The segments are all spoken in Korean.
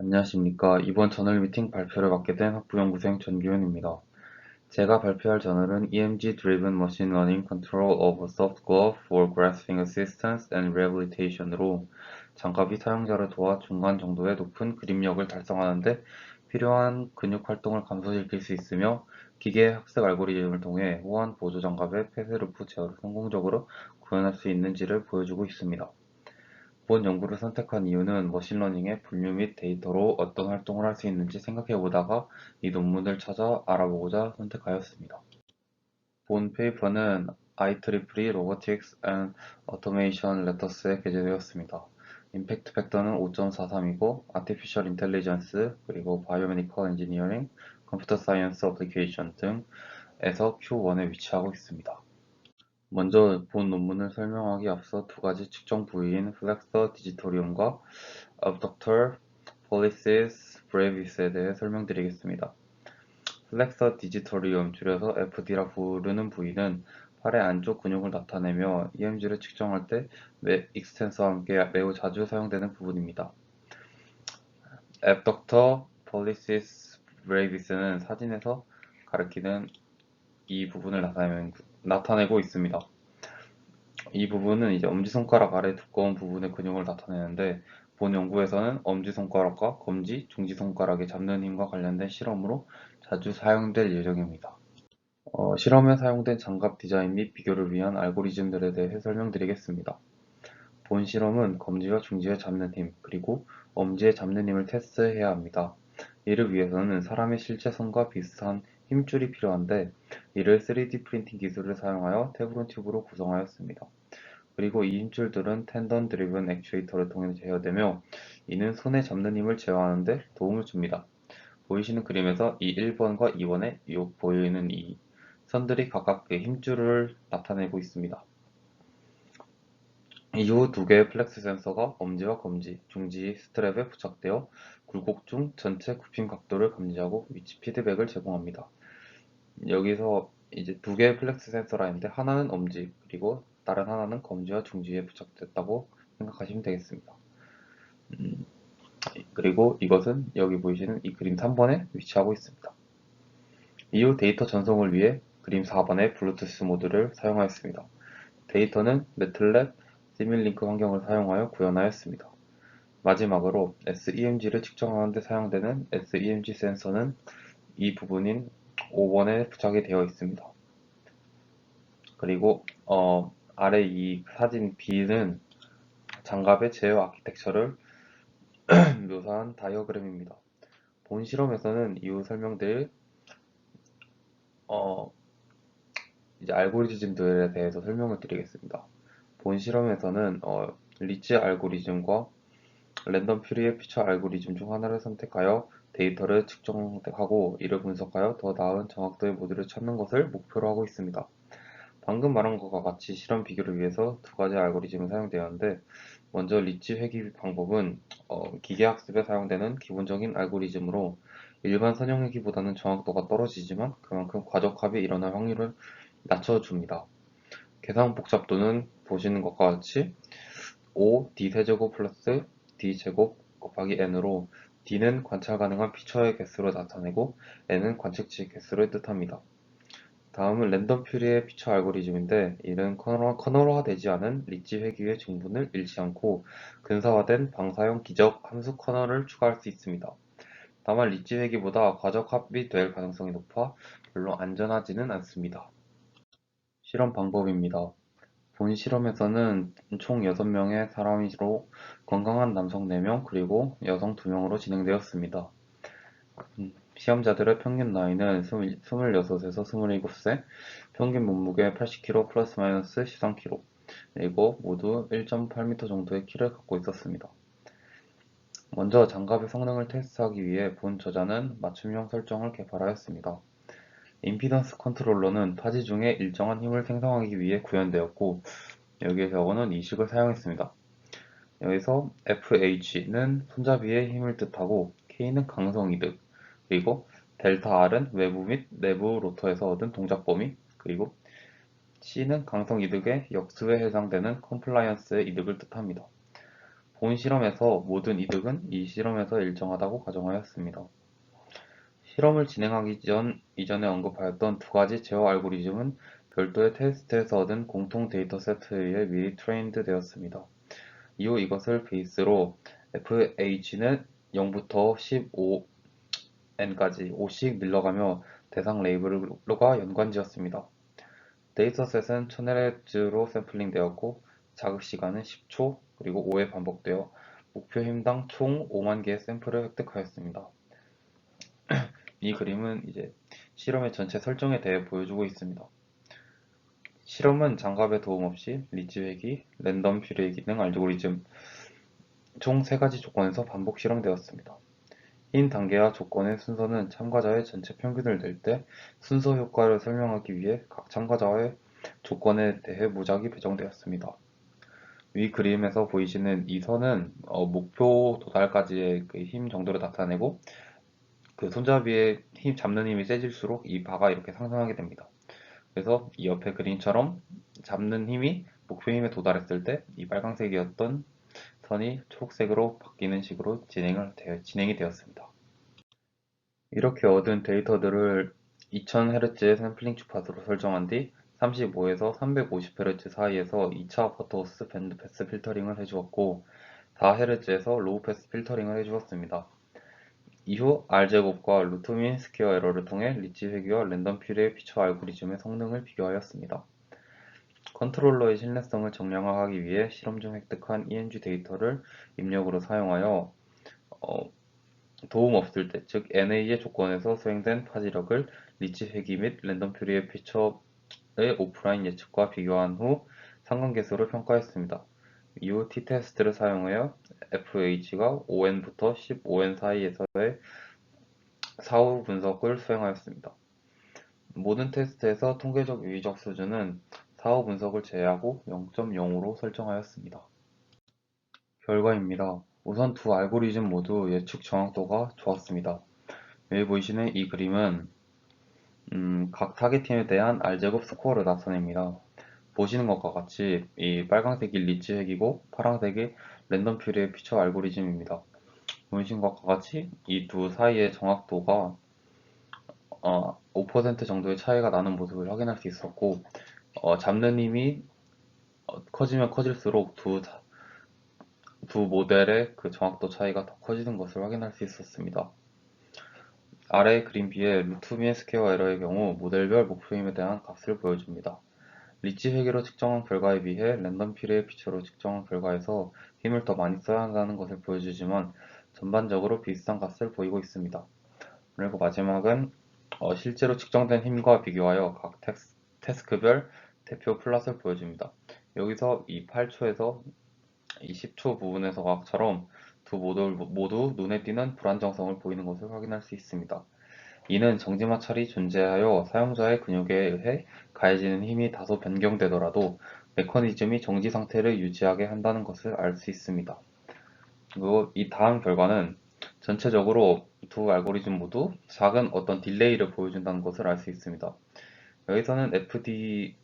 안녕하십니까. 이번 저널 미팅 발표를 맡게 된 학부연구생 전규현입니다. 제가 발표할 저널은 EMG Driven Machine Learning Control of a Soft Glove for Grasping Assistance and Rehabilitation으로 장갑이 사용자를 도와 중간 정도의 높은 그립력을 달성하는 데 필요한 근육 활동을 감소시킬 수 있으며 기계 학습 알고리즘을 통해 호환 보조 장갑의 폐쇄루프 제어를 성공적으로 구현할 수 있는지를 보여주고 있습니다. 본 연구를 선택한 이유는 머신러닝의 분류 및 데이터로 어떤 활동을 할 수 있는지 생각해보다가 이 논문을 찾아 알아보고자 선택하였습니다. 본 페이퍼는 IEEE Robotics and Automation Letters에 게재되었습니다. 임팩트 팩터는 5.43이고 Artificial Intelligence, 그리고 Biomedical Engineering, Computer Science Application 등에서 Q1에 위치하고 있습니다. 먼저 본 논문을 설명하기 앞서 두 가지 측정 부위인 플렉서 디지토리움과 abductor pollicis brevis에 대해 설명드리겠습니다. 플렉서 디지토리움, 줄여서 FD라 부르는 부위는 팔의 안쪽 근육을 나타내며 EMG를 측정할 때 익스텐서와 함께 매우 자주 사용되는 부분입니다. abductor pollicis brevis는 사진에서 가리키는 이 부분을 나타내고 있습니다. 이 부분은 이제 엄지손가락 아래 두꺼운 부분의 근육을 나타내는데, 본 연구에서는 엄지손가락과 검지, 중지손가락의 잡는 힘과 관련된 실험으로 자주 사용될 예정입니다. 실험에 사용된 장갑 디자인 및 비교를 위한 알고리즘들에 대해 설명드리겠습니다. 본 실험은 검지와 중지의 잡는 힘, 그리고 엄지의 잡는 힘을 테스트해야 합니다. 이를 위해서는 사람의 실제 손과 비슷한 힘줄이 필요한데, 이를 3D 프린팅 기술을 사용하여 테프론 튜브로 구성하였습니다. 그리고 이 힘줄들은 텐던 드리븐 액추에이터를 통해 제어되며, 이는 손에 잡는 힘을 제어하는 데 도움을 줍니다. 보이시는 그림에서 이 1번과 2번에 보이는 이 선들이 각각 그 힘줄을 나타내고 있습니다. 이후 두 개의 플렉스 센서가 엄지와 검지, 중지 스트랩에 부착되어 굴곡 중 전체 굽힘 각도를 감지하고 위치 피드백을 제공합니다. 여기서 이제 두 개의 플렉스 센서라 했는데, 하나는 엄지, 그리고 다른 하나는 검지와 중지에 부착됐다고 생각하시면 되겠습니다. 그리고 이것은 여기 보이시는 이 그림 3번에 위치하고 있습니다. 이후 데이터 전송을 위해 그림 4번의 블루투스 모드를 사용하였습니다. 데이터는 매틀랩 시뮬링크 환경을 사용하여 구현하였습니다. 마지막으로 SEMG를 측정하는 데 사용되는 SEMG 센서는 이 부분인 5번에 부착이 되어 있습니다. 그리고 아래 이 사진 B는 장갑의 제어 아키텍처를 묘사한 다이어그램입니다. 본 실험에서는 이후 설명드릴 이제 알고리즘들에 대해서 설명을 드리겠습니다. 본 실험에서는 리츠 알고리즘과 랜덤 퓨리의 피처 알고리즘 중 하나를 선택하여 데이터를 측정하고 이를 분석하여 더 나은 정확도의 모듈을 찾는 것을 목표로 하고 있습니다. 방금 말한 것과 같이 실험 비교를 위해서 두 가지 알고리즘이 사용되었는데, 먼저 리츠 회귀 방법은 기계학습에 사용되는 기본적인 알고리즘으로 일반 선형 회귀보다는 정확도가 떨어지지만 그만큼 과적합이 일어날 확률을 낮춰줍니다. 계산 복잡도는 보시는 것과 같이 5d 세제곱 플러스 d 제곱 곱하기 n으로, d는 관찰 가능한 피처의 개수를 나타내고 n은 관측지의 개수를 뜻합니다. 다음은 랜덤 퓨리의 피처 알고리즘인데, 이는 커널화되지 않은 리치 회귀의 증분을 잃지 않고 근사화된 방사형 기적 함수 커널을 추가할 수 있습니다. 다만 리치 회귀보다 과적합이 될 가능성이 높아 별로 안전하지는 않습니다. 실험 방법입니다. 본 실험에서는 총 6명의 사람으로 건강한 남성 4명 그리고 여성 2명으로 진행되었습니다. 시험자들의 평균 나이는 26에서 27세, 평균 몸무게 80kg 플러스 마이너스 13kg, 그리고 모두 1.8m 정도의 키를 갖고 있었습니다. 먼저 장갑의 성능을 테스트하기 위해 본 저자는 맞춤형 설정을 개발하였습니다. 임피던스 컨트롤러는 타지 중에 일정한 힘을 생성하기 위해 구현되었고, 여기에 적어놓은 이식을 사용했습니다. 여기서 FH는 손잡이의 힘을 뜻하고, K는 강성 이득, 그리고 델타 R은 외부 및 내부 로터에서 얻은 동작 범위, 그리고 C는 강성 이득의 역수에 해당되는 컴플라이언스의 이득을 뜻합니다. 본 실험에서 모든 이득은 이 실험에서 일정하다고 가정하였습니다. 실험을 진행하기 이전에 언급하였던 두 가지 제어 알고리즘은 별도의 테스트에서 얻은 공통 데이터 세트에 의해 미리 트레인드 되었습니다. 이후 이것을 베이스로 FH는 0부터 15n까지 5씩 늘려가며 대상 레이블과 연관지었습니다. 데이터셋은 1000Hz로 샘플링되었고 자급 시간은 10초 그리고 5회 반복되어 목표 힘당 총 5만 개의 샘플을 획득하였습니다. 이 그림은 이제 실험의 전체 설정에 대해 보여주고 있습니다. 실험은 장갑의 도움 없이 리치 회귀, 랜덤 퓨리의 기능 알고리즘 총 3가지 조건에서 반복 실험되었습니다. 흰 단계와 조건의 순서는 참가자의 전체 평균을 낼 때 순서 효과를 설명하기 위해 각 참가자의 조건에 대해 무작위 배정되었습니다. 위 그림에서 보이시는 이 선은 목표 도달까지의 그 힘 정도를 나타내고 그 손잡이의 힘 잡는 힘이 세질수록 이 바가 이렇게 상승하게 됩니다. 그래서 이 옆에 그림처럼 잡는 힘이 목표 힘에 도달했을 때 이 빨강색이었던 선이 초록색으로 바뀌는 식으로 진행이 되었습니다. 이렇게 얻은 데이터들을 2000Hz의 샘플링 주파수로 설정한 뒤 35에서 350Hz 사이에서 2차 버터호스 밴드 패스 필터링을 해주었고 4Hz에서 로우 패스 필터링을 해주었습니다. 이후 R제곱과 루트민 스퀘어 에러를 통해 리치 회귀와 랜덤 퓨리의 피처 알고리즘의 성능을 비교하였습니다. 컨트롤러의 신뢰성을 정량화하기 위해 실험 중 획득한 EMG 데이터를 입력으로 사용하여 도움 없을 때, 즉 NA의 조건에서 수행된 파지력을 리치 회귀 및 랜덤 퓨리의 피처의 오프라인 예측과 비교한 후 상관계수를 평가했습니다. 이후 t-테스트를 사용하여 FH가 5n부터 15n 사이에서의 사후 분석을 수행하였습니다. 모든 테스트에서 통계적 유의적 수준은 사후 분석을 제외하고 0.0으로 설정하였습니다. 결과입니다. 우선 두 알고리즘 모두 예측 정확도가 좋았습니다. 여기 보이시는 이 그림은 각 타겟팀에 대한 R제곱 스코어를 나타냅니다. 보시는 것과 같이 이 빨간색이 리치 핵이고 파란색이 랜덤 퓨리의 피처 알고리즘입니다. 보이신 것과 같이 이 두 사이의 정확도가 5% 정도의 차이가 나는 모습을 확인할 수 있었고 잡는 힘이 커지면 커질수록 두 모델의 그 정확도 차이가 더 커지는 것을 확인할 수 있었습니다. 아래 그림 B의 루트민 스퀘어 에러의 경우 모델별 목표 힘에 대한 값을 보여줍니다. 리치 회계로 측정한 결과에 비해 랜덤 퓨리의 피처로 측정한 결과에서 힘을 더 많이 써야 한다는 것을 보여주지만 전반적으로 비슷한 값을 보이고 있습니다. 그리고 마지막은 실제로 측정된 힘과 비교하여 각 태스크별 대표 플롯을 보여줍니다. 여기서 이 8초에서 이 10초 부분에서처럼 두 모듈 모두 눈에 띄는 불안정성을 보이는 것을 확인할 수 있습니다. 이는 정지마찰이 존재하여 사용자의 근육에 의해 가해지는 힘이 다소 변경되더라도 메커니즘이 정지 상태를 유지하게 한다는 것을 알 수 있습니다. 그리고 이 다음 결과는 전체적으로 두 알고리즘 모두 작은 어떤 딜레이를 보여준다는 것을 알 수 있습니다. 여기서는 FD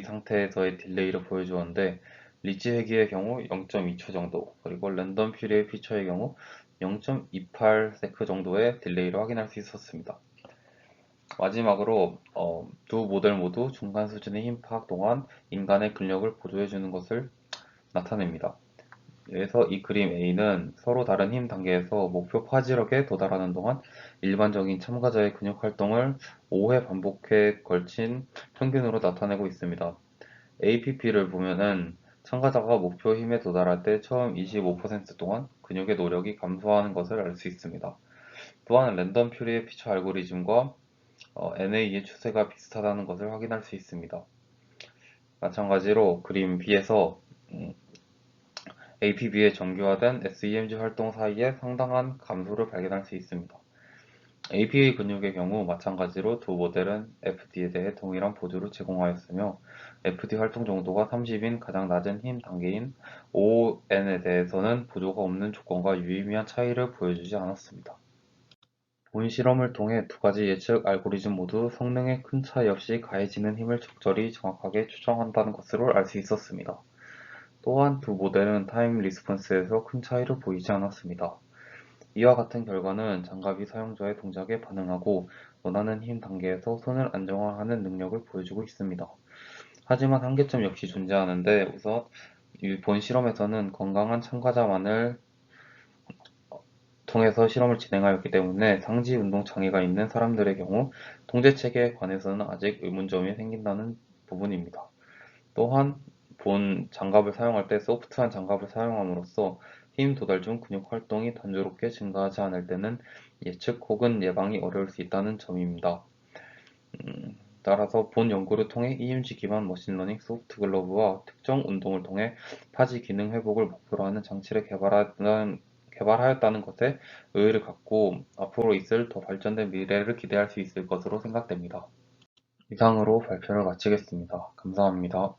상태에서의 딜레이를 보여주었는데 리치 회귀의 경우 0.2초 정도 그리고 랜덤 퓨리의 피처의 경우 0.28세크 정도의 딜레이를 확인할 수 있었습니다. 마지막으로 두 모델 모두 중간 수준의 힘 파악 동안 인간의 근력을 보조해주는 것을 나타냅니다. 그래서 이 그림 A는 서로 다른 힘 단계에서 목표 파지력에 도달하는 동안 일반적인 참가자의 근육 활동을 5회 반복에 걸친 평균으로 나타내고 있습니다. APP를 보면은 참가자가 목표 힘에 도달할 때 처음 25% 동안 근육의 노력이 감소하는 것을 알 수 있습니다. 또한 랜덤 퓨리의 피처 알고리즘과 NA의 추세가 비슷하다는 것을 확인할 수 있습니다. 마찬가지로 그림 B에서 APB의 정교화된 SEMG 활동 사이에 상당한 감소를 발견할 수 있습니다. APA 근육의 경우 마찬가지로 두 모델은 FD에 대해 동일한 보조를 제공하였으며 FD 활동 정도가 30인 가장 낮은 힘 단계인 5N에 대해서는 보조가 없는 조건과 유의미한 차이를 보여주지 않았습니다. 본 실험을 통해 두 가지 예측 알고리즘 모두 성능에 큰 차이 없이 가해지는 힘을 적절히 정확하게 추정한다는 것으로 알 수 있었습니다. 또한 두 모델은 타임 리스폰스에서 큰 차이를 보이지 않았습니다. 이와 같은 결과는 장갑이 사용자의 동작에 반응하고 원하는 힘 단계에서 손을 안정화하는 능력을 보여주고 있습니다. 하지만 한계점 역시 존재하는데 우선 이 본 실험에서는 건강한 참가자만을 통해서 실험을 진행하였기 때문에 상지 운동 장애가 있는 사람들의 경우 통제 체계에 관해서는 아직 의문점이 생긴다는 부분입니다. 또한 본 장갑을 사용할 때 소프트한 장갑을 사용함으로써 힘 도달 중 근육 활동이 단조롭게 증가하지 않을 때는 예측 혹은 예방이 어려울 수 있다는 점입니다. 따라서 본 연구를 통해 EMG 기반 머신러닝 소프트 글러브와 특정 운동을 통해 타지 기능 회복을 목표로 하는 장치를 개발하였다는 것에 의의를 갖고 앞으로 있을 더 발전된 미래를 기대할 수 있을 것으로 생각됩니다. 이상으로 발표를 마치겠습니다. 감사합니다.